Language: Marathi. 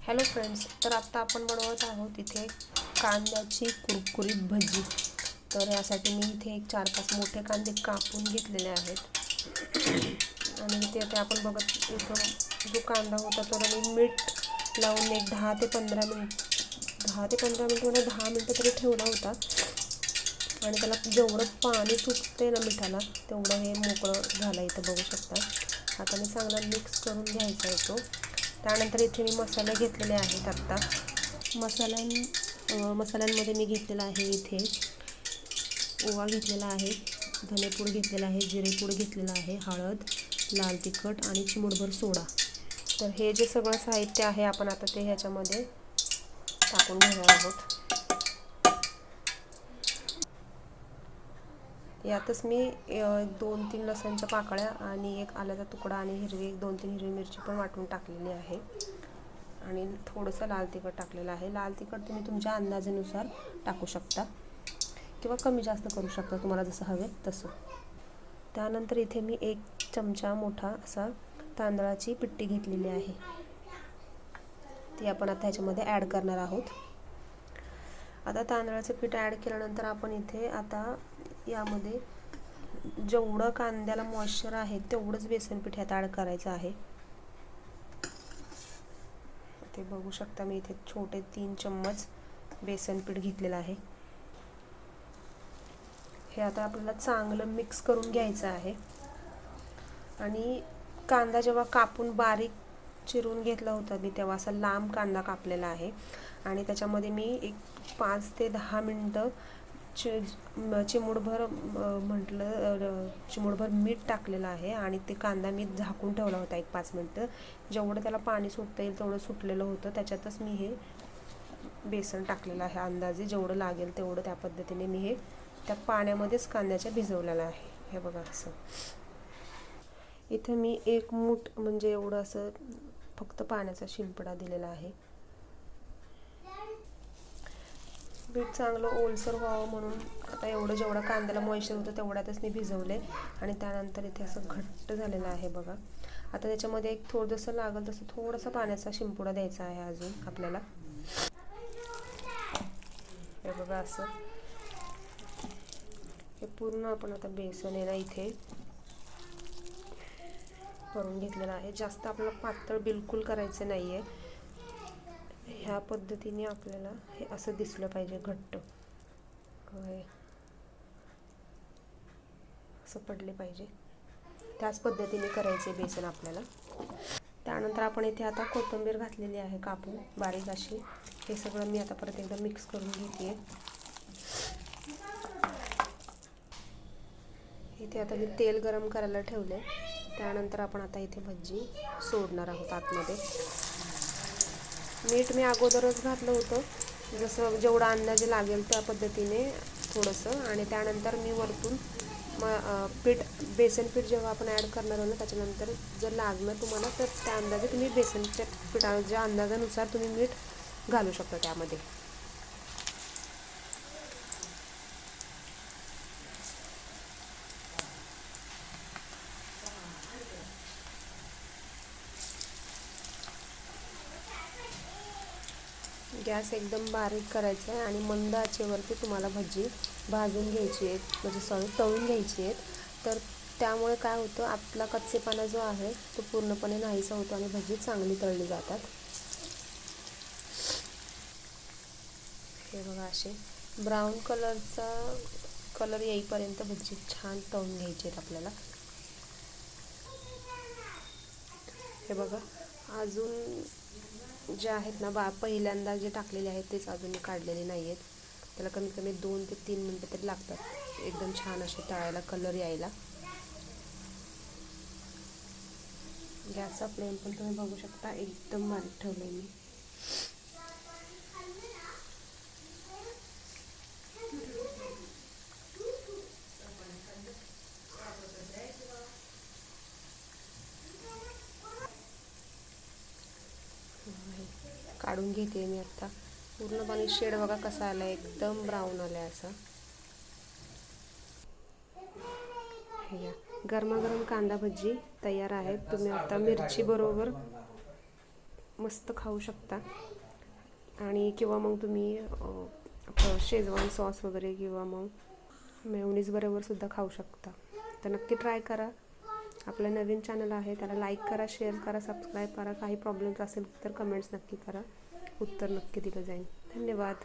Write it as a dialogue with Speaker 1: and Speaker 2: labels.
Speaker 1: हॅलो फ्रेंड्स, तर आत्ता आपण बनवत आहोत इथे कांद्याची कुरकुरीत भजी. तर यासाठी मी इथे एक 4-5 मोठे कांदे कापून घेतलेले आहेत आणि इथे आपण बघत इथं जो कांदा होता तो मी मीठ लावून एक 10 ते 15 मिनिट म्हणजे 10 मिनिटं तरी ठेवला होता. आणि त्याला जेवढं पाणी सुटते ना मिठाला तेवढं हे मोकळं झालं इथं बघू शकता. आता मी चांगला मिक्स करून घ्यायचा आहे तो. त्यानंतर इथे मी मसाले घेतलेले आहेत. आत्ता मसाल्यांमध्ये मी घेतलेला आहे इथे ओवा घेतलेला आहे, धनेपूड घेतलेला आहे, जिरेपूड घेतलेला आहे, हळद, लाल तिखट आणि चिमूटभर सोडा. तर हे जे सगळं साहित्य आहे आपण आता ते ह्याच्यामध्ये टाकून घेणार आहोत. यातच मी 2-3 लसणच्या पाकळ्या आणि एक आल्याचा तुकडा आणि 2-3 हिरवी मिरची पण वाटून टाकलेली आहे आणि थोडंसं लाल तिखट टाकलेलं आहे. लाल तिखट तुम्ही तुमच्या अंदाजानुसार टाकू शकता किंवा कमी जास्त करू शकता तुम्हाला जसं हवे तसं. त्यानंतर इथे मी 1 चमचा मोठा असा तांदळाची पिट्टी घेतलेली आहे, ती आपण आता ह्याच्यामध्ये ॲड करणार आहोत. आता तांदळाचं पीठ ॲड केल्यानंतर आपण इथे आता यामध्ये जेवढं कांद्याला मॉइश्चर आहे तेवढंच बेसन पीठ ह्यात ॲड करायचं आहे. ते बघू शकता मी इथे छोटे 3 चम्मच बेसन पीठ घेतलेलं आहे. हे आता आपल्याला चांगलं मिक्स करून घ्यायचं आहे. आणि कांदा जेव्हा कापून बारीक चिरून घेतला होता मी तेव्हा असा लांब कांदा कापलेला आहे आणि त्याच्यामध्ये मी एक 5 ते 10 मिनटं चिमूटभर मीठ टाकलेलं आहे आणि ते कांदा मी झाकून ठेवला होता 1-5 मिनटं. जेवढं त्याला पाणी सुटता येईल तेवढं सुटलेलं होतं. त्याच्यातच मी हे बेसन टाकलेलं आहे. अंदाजे जेवढं लागेल तेवढं त्या पद्धतीने मी हे त्या पाण्यामध्येच कांद्याच्या भिजवलेलं आहे. हे बघा असं. इथे मी 1 मूठ म्हणजे एवढं असं फक्त पाण्याचा शिंपडा दिलेला आहे. पीठ चांगलं ओलसर व्हावं म्हणून आता जेवढं कांद्याला मॉइश्चर होतं तेवढ्यातच मी भिजवले आणि त्यानंतर इथे असं घट्ट झालेलं आहे बघा. आता त्याच्यामध्ये एक थोडंसं लागेल तसं थोडासा पाण्याचा शिंपडा द्यायचा आहे अजून आपल्याला. हे बघा असं हे पूर्ण आपण आता बेसन आहे ना इथे करून घेतलेलं आहे. जास्त आपल्याला पातळ बिलकुल करायचं नाही आहे. ह्या पद्धतीने आपल्याला हे असं दिसलं पाहिजे घट्ट, असं पडले पाहिजे. त्याच पद्धतीने करायचे बेसन आपल्याला. त्यानंतर आपण इथे आता कोथिंबीर घातलेली आहे कापून बारीक अशी. हे सगळं मी आता परत एकदा मिक्स करून घेते. इथे आता मी तेल गरम करायला ठेवले. त्यानंतर आपण आता इथे भजी सोडणार आहोत आतमध्ये. मीठ मी अगोदरच घातलं होतं, जसं जेवढा अंदाजे लागेल त्या पद्धतीने थोडंसं. आणि त्यानंतर मी वरतून बेसन पीठ जेव्हा आपण ॲड करणार आहोत ना त्याच्यानंतर जर लागलं तुम्हाला तर त्या अंदाजे तुम्ही बेसनच्या पिठाच्या अंदाजानुसार तुम्ही मीठ घालू शकता त्यामध्ये. गॅस एकदम बारीक करायचा आहे आणि मंद आचेवरती तुम्हाला भजी भाजून घ्यायची आहेत, म्हणजे तळून घ्यायची आहेत. तर त्यामुळे काय होतं, आपला कच्चेपणा जो आहे तो पूर्णपणे नाहीसा होतो आणि भजी चांगली तळली जातात. हे बघा असे ब्राऊन कलर येईपर्यंत भजी छान तळून घ्यायची आहेत आपल्याला. हे बघा अजून जे आहेत ना पहिल्यांदा जे टाकलेले आहेत तेच अजून मी काढलेले नाही आहेत. त्याला कमीत कमी 2 ते 3 मिनटं तरी लागतात एकदम छान असे तळायला, कलर यायला. गॅसचा फ्लेम पण तुम्ही बघू शकता एकदम बारीक ठेवले मी. काढून घेते मी आता. पूर्णपणे शेड बघा कसा आला, एकदम ब्राऊन आला असा. गरमागरम कांदा भजी तयार आहेत. तुम्ही आता मिरची बरोबर मस्त खाऊ शकता. आणि किंवा मग तुम्ही शेजवान सॉस वगैरे किंवा मग मेयोनीज बरोबर सुद्धा खाऊ शकता. तर नक्की ट्राय करा. आपलं नवीन चॅनल आहे त्याला लाईक करा, शेअर करा, सबस्क्राईब करा. काही प्रॉब्लेम्स असेल तर कमेंट्स नक्की करा, उत्तर नक्की दिलं जाईल. धन्यवाद.